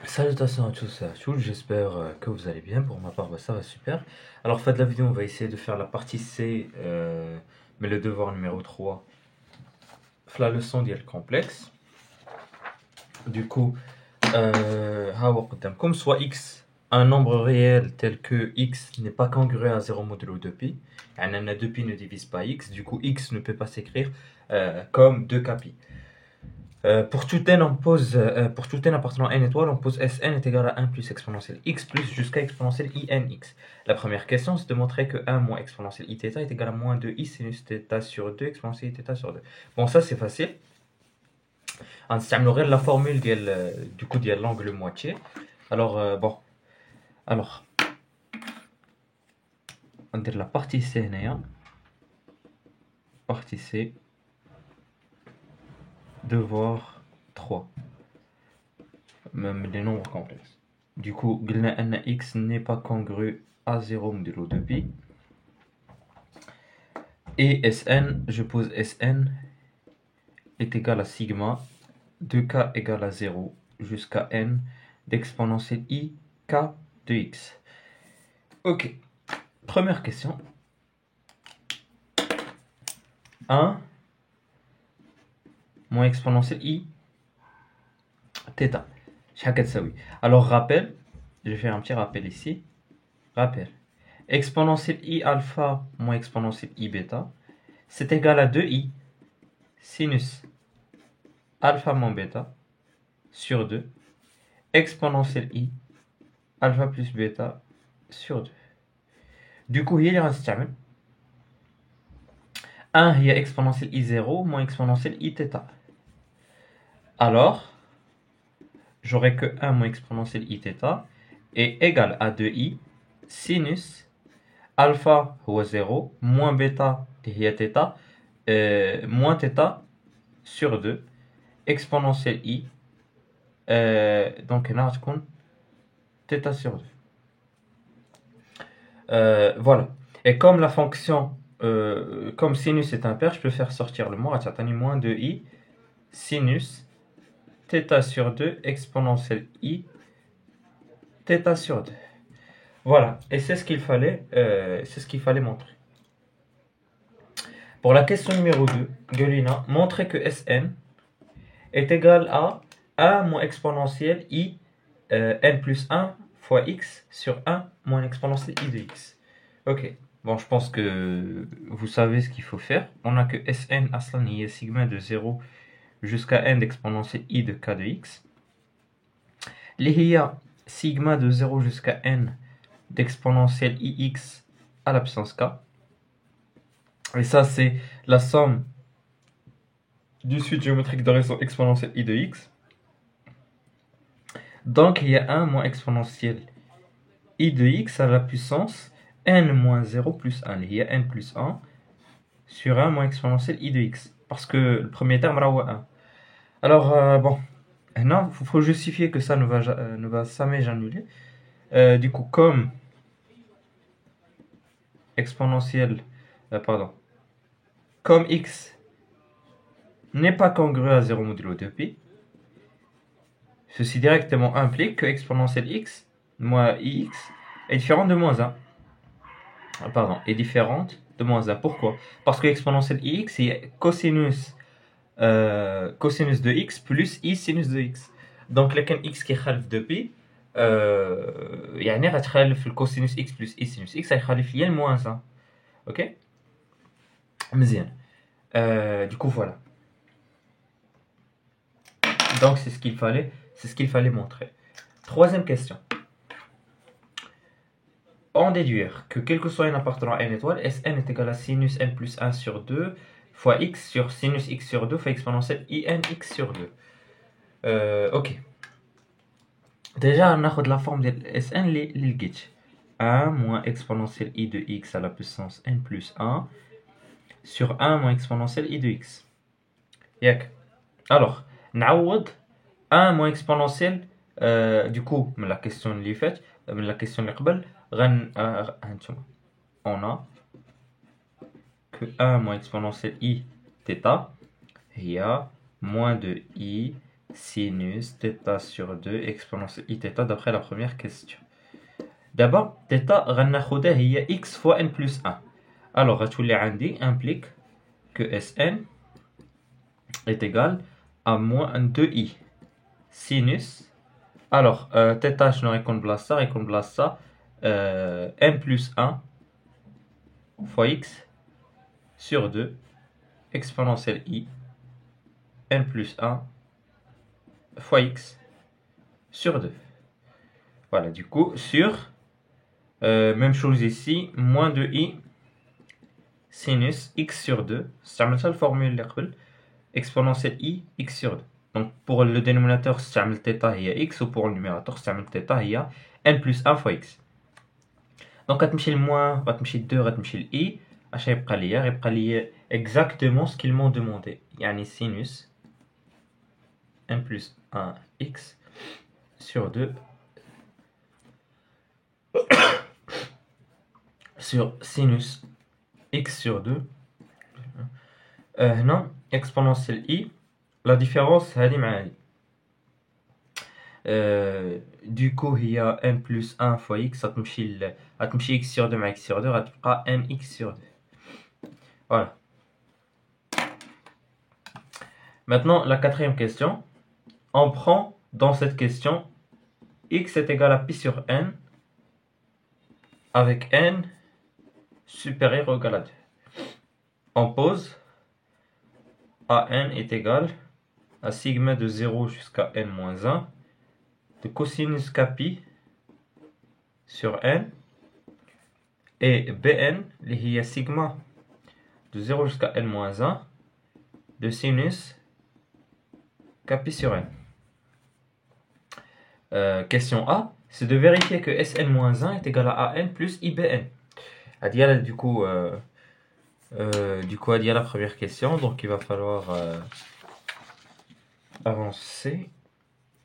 Salutations à tous et à toutes, j'espère que vous allez bien. Pour ma part, ça va super. Alors, fin de la vidéo, on va essayer de faire la partie C, mais le devoir numéro 3, la leçon d'IL complexe. Du coup, comme soit x un nombre réel tel que x n'est pas congruent à 0 modulo 2pi, 2pi ne divise pas x, du coup x ne peut pas s'écrire comme 2kpi. Pour tout n, pour tout n appartenant à n étoile, on pose Sn est égal à 1 plus exponentielle x plus jusqu'à exponentielle inx. La première question, c'est de montrer que 1 moins exponentielle iθ est égal à moins 2i sinus θ sur 2 exponentielle iθ sur 2. Bon, ça c'est facile. On va la formule du coup de l'angle moitié. Alors, bon, alors, on va dire la partie C, partie C, devoir 3. Même les nombres complexes. Du coup, x n'est pas congru à 0 modulo 2pi. Et Sn, je pose Sn est égal à sigma 2k égale à 0 jusqu'à n d'exponentielle i k de x. Ok, première question. 1 moins exponentielle i θ. Alors rappel, je vais faire un petit rappel ici. Rappel. Exponentielle i alpha moins exponentielle i bêta, c'est égal à 2i sinus alpha moins bêta sur 2 exponentielle i alpha plus bêta sur 2. Du coup, il y a 1 هي exponentielle i0 moins exponentielle iθ. Alors, j'aurai que 1 moins exponentielle iθ est égal à 2i sinus alpha هو 0 moins bêta هي θ moins θ sur 2 exponentielle i donc هنا تكون θ sur 2. Voilà. Et comme la fonction, comme sinus est impair, je peux faire sortir le mot à moins 2i sinus θ sur 2 exponentielle i θ sur 2. Voilà. Et c'est ce qu'il fallait montrer. Pour la question numéro 2, Galina, montrer que Sn est égal à 1 moins exponentielle i n plus 1 fois x sur 1 moins exponentielle i de x. Ok, bon, je pense que vous savez ce qu'il faut faire. On a que Sn aslan est sigma de 0 jusqu'à n d'exponentielle i de k de x. L'IA sigma de 0 jusqu'à n d'exponentielle ix à la puissance k. Et ça, c'est la somme du suite géométrique de raison exponentielle i de x. Donc, il y a 1 moins exponentielle i de x à la puissance n moins 0 plus 1. Il y a n plus 1 sur 1 moins exponentielle i de x. Parce que le premier terme est 1. Alors, bon, maintenant, il faut justifier que ça ne va jamais annuler. Du coup, comme exponentielle, comme x n'est pas congruent à 0 modulo 2pi, ceci directement implique que exponentielle x moins ix est différente de moins 1. Est différente de moins 1. Pourquoi? Parce que exponentielle ix est cosinus de x plus i sinus de x. Donc, lequel x qui est 2pi, يعني غتخالف الكوسينوس x plus i sinus x غيخالف ليا moins 1. Ok? مزيان. Du coup, voilà. Donc, c'est ce qu'il fallait montrer. Troisième question. En déduire que quel que soit n appartenant à n étoile, Sn est égal à sinus n plus 1 sur 2 fois x sur sinus x sur 2 fois exponentielle inx sur 2. Ok. Déjà, on a la forme de Sn l'ilgit. 1 moins exponentielle i de x à la puissance n plus 1 sur 1 moins exponentielle i de x. Yak. Alors, نعوض 1 moins exponentielle du coup, من la question اللي فات, من la question اللي قبل, on a que 1 moins exponentielle i θ هي moins de i sinus θ sur 2 exponentielle i θ d'après la première question. D'abord, θ غناخدها هي x fois n plus 1. Alors, غتولي عندي implique que Sn est égal à moins 2i sinus. Alors, θ شنو غيكون بلاصتها؟ غيكون بلاصتها n plus 1 fois x sur 2 exponentielle i n plus 1 fois x sur 2. Voilà, du coup, sur, même chose ici, moins de i sinus x sur 2, c'est la formule exponentielle i x sur 2. Donc, pour le dénominateur, c'est θ هي x, ou pour le numérateur, c'est θ هي n plus 1 fois x. Donc, غتمشي le moins, غتمشي 2, غتمشي le i, اش غيبقى ليا؟ غيبقى ليا exactement ce qu'ils m'ont demandé. يعني sinus n plus 1 x sur 2 sur sinus x sur 2 هنا exponentielle i, la différence هذه مع هذه. Du coup هي n plus 1 fois x غتمشي x sur 2 مع x sur 2 غتبقى nx sur 2. Voilà. Maintenant la quatrième question. On prend dans cette question x est égal à pi sur n avec n supérieur ou égal à 2. On pose a n est égal à sigma de 0 jusqu'à n moins 1 de cosinus pi sur n et bn qui est sigma de 0 jusqu'à n moins 1 de sinus pi sur n. Question A, c'est de vérifier que Sn-1 est égal à An plus IBN. Du coup, il y a la première question, donc il va falloir avancer.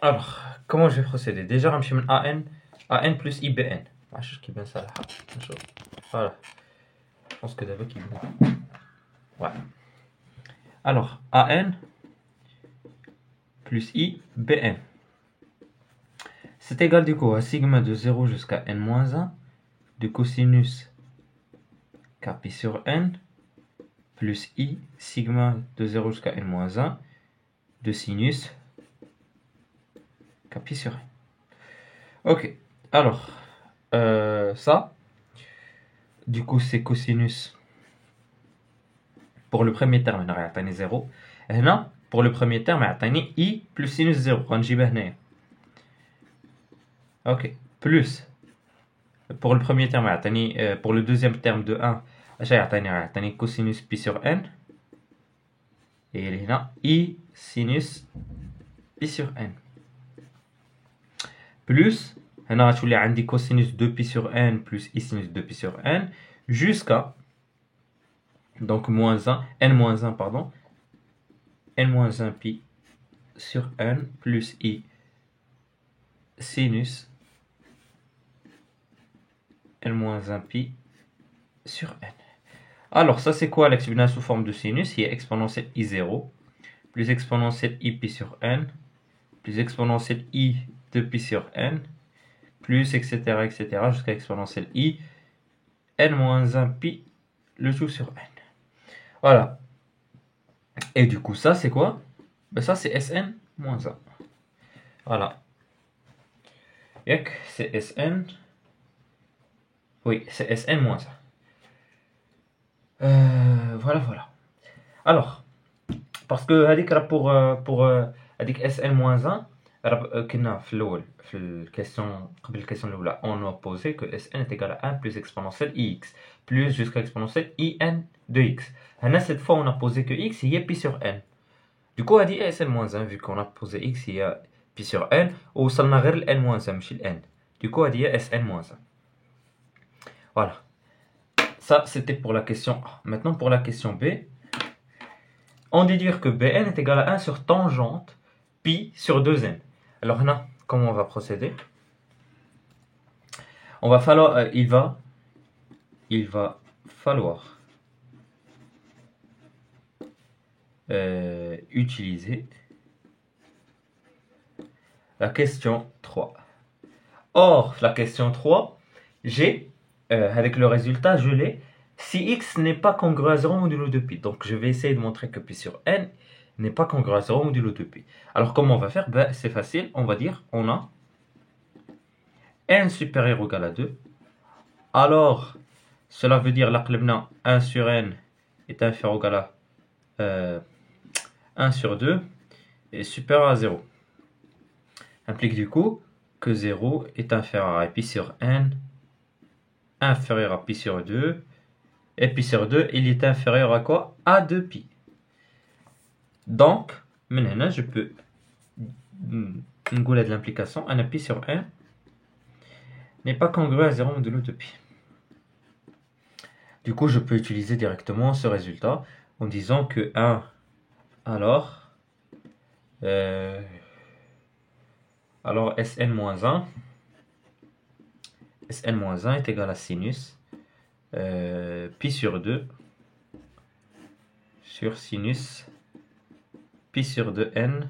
Alors, comment je vais procéder? Déjà, je vais An plus IBN. Voilà. Je pense que d'abord, il voilà. Alors, An plus IBN. C'est égal du coup à sigma de 0 jusqu'à n-1 de cosinus pi sur n plus i sigma de 0 jusqu'à n-1 de sinus pi sur n. Ok, alors ça, du coup c'est cosinus pour le premier terme, on a 0. Et là, pour le premier terme, on a i plus sinus 0. On a ok, plus pour le premier terme, pour le deuxième terme de 1, j'ai cosinus pi sur n. Et là, i sinus pi sur n. Plus, on a cosinus 2 pi sur n plus i sinus 2 pi sur n jusqu'à, donc moins 1, n-1, pardon, n-1 pi sur n plus i sinus n-1 pi sur n. Alors, ça c'est quoi l'exponentielle sous forme de sinus? Il y a exponentielle i0 plus exponentielle i pi sur n plus exponentielle i de pi sur n plus etc. jusqu'à exponentielle i n-1 pi le tout sur n. Voilà. Et du coup, ça c'est quoi? Ben, ça c'est Sn-1. Voilà. C'est Sn. Oui, c'est Sn-1. Voilà. Alors, parce que pour Sn-1, في الكيستيون قبل الكيستيون الاولى on a posé que Sn est égal à 1 plus exponentielle ix plus jusqu'à exponentielle in de x. هنا cette fois on a posé que x هي pi sur n. Du coup هذه Sn-1 vu qu'on a posé x هي pi sur n ووصلنا غير ل n-1 ماشي ل n. Du coup هذه هي Sn-1. Voilà. Ça c'était pour la question A. Maintenant pour la question B, on déduire que Bn est égal à 1 sur tangente pi sur 2n. Alors là, comment on va procéder? Il va falloir utiliser La question 3. Or, la question 3, j'ai, avec le résultat, je l'ai. Si x n'est pas congruent à 0 modulo de pi. Donc, je vais essayer de montrer que pi sur n n'est pas congruent à 0 modulo de pi. Alors, comment on va faire? Ben, c'est facile. On va dire, on a n supérieur ou égal à 2. Alors, cela veut dire là, 1 sur n est inférieur ou égal à 1 sur 2 est supérieur à 0. Implique du coup que 0 est inférieur à pi sur n, inférieur à pi sur 2, et pi sur 2, il est inférieur à quoi? À 2pi. Donc, maintenant, je peux de l'implication, un pi sur n n'est pas congruent à 0 modulo de pi. Du coup, je peux utiliser directement ce résultat en disant que 1, alors Sn-1 est égal à sinus pi sur 2 sur sinus pi sur 2n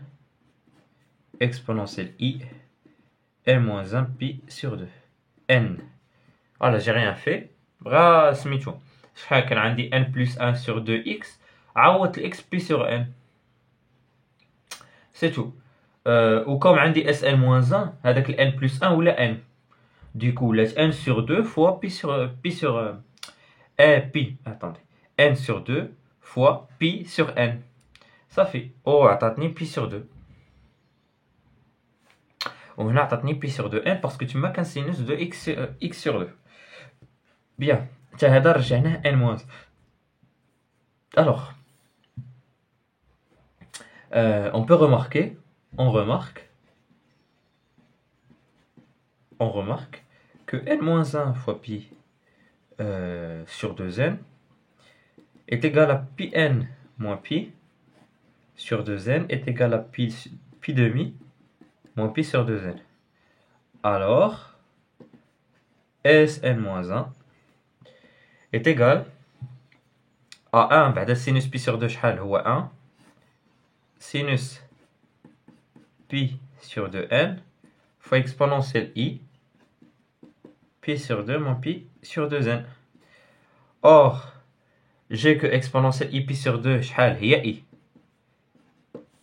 exponentielle i n-1 pi sur 2 n. Voilà, j'ai rien fait. بغا سميتو شحال كان عندي n plus 1 sur 2x عوضت x pi sur n. C'est tout. وكم عندي Sn-1 هذاك n plus 1 ولا n. Du coup, laisse n sur 2 fois pi sur n sur 2 fois pi sur n. Ça fait عطاتني pi sur 2. وهنا عطاتني pi sur 2n parce que tu m'as qu'un sinus de x sur 2. Bien. هذا رجعناه n-1. Alors, on peut remarquer, on remarque que n-1 fois pi sur 2n est égal à pi n moins pi sur 2n est égal à pi demi moins pi sur 2n. Alors, Sn-1 est égal à 1 بعد sinus pi sur 2 شحال هو 1 sinus pi sur 2n fois exponentielle i pi sur 2 moins pi sur 2n. Or, j'ai que exponentielle i pi sur 2 شحال هي i.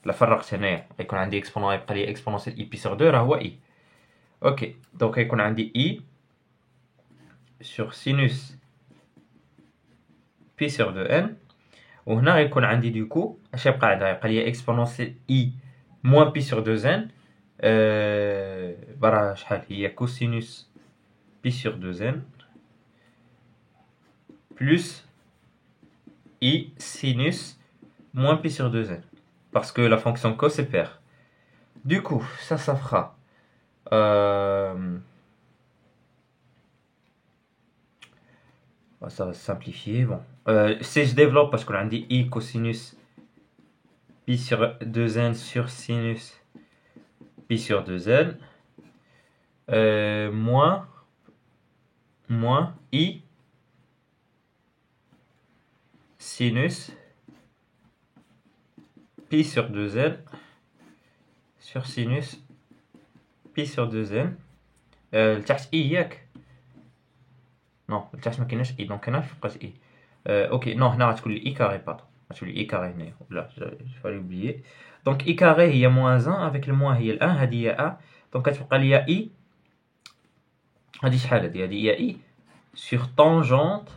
لا فرقت هنايا يكون عندي يبقى لي exponentielle i pi sur 2 راه هو i. اوكي دونك يكون عندي i sur sinus pi sur 2n وهنا غيكون عندي دوكو اش يبقى عندها يبقى لي exponentielle i moins pi sur 2n برا شحال هي cosinus pi sur 2n plus i sinus moins pi sur 2n parce que la fonction cos est paire. Du coup, ça fera ça va se simplifier. Bon. Si je développe, parce qu'on a dit i cosinus pi sur 2n sur sinus pi sur 2n moins i sinus pi sur 2n sur sinus pi sur 2n لتحت i ياك non لتحت ما كايناش i donc هنا فوقاش i اوكي non هنا غتكون لي i carré pardon غتكون لي i carré هنايا لا فالي oublier donc i carré هي moins 1 avec le moins هي ال 1 هذه هي a donc كتبقى ليا i هذه شحال هذه هي i sur tangente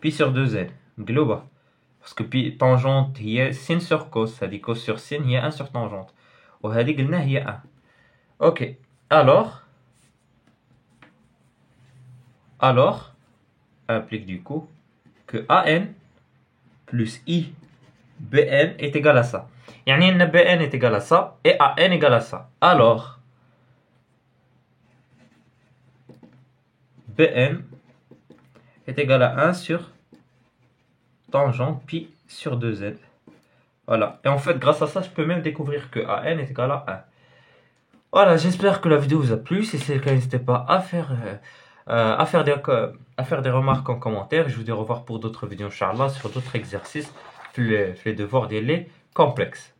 pi sur 2n مقلوبه parce que pi tangente هي sin sur cos هذه cos sur sin هي 1 sur tangente وهذه قلنا هي 1. ok alors implique du coup que an plus i bn est égal à ça. يعني ان bn est égal à ça et an est égal à ça. Alors bn est égal à 1 sur tangente pi sur 2n. Voilà. Et en fait, grâce à ça, je peux même découvrir que an est égal à 1. Voilà, j'espère que la vidéo vous a plu. Si c'est le cas, n'hésitez pas à faire des remarques en commentaire. Je vous dis au revoir pour d'autres vidéos, Inch'Allah, sur d'autres exercices, les devoirs des complexes.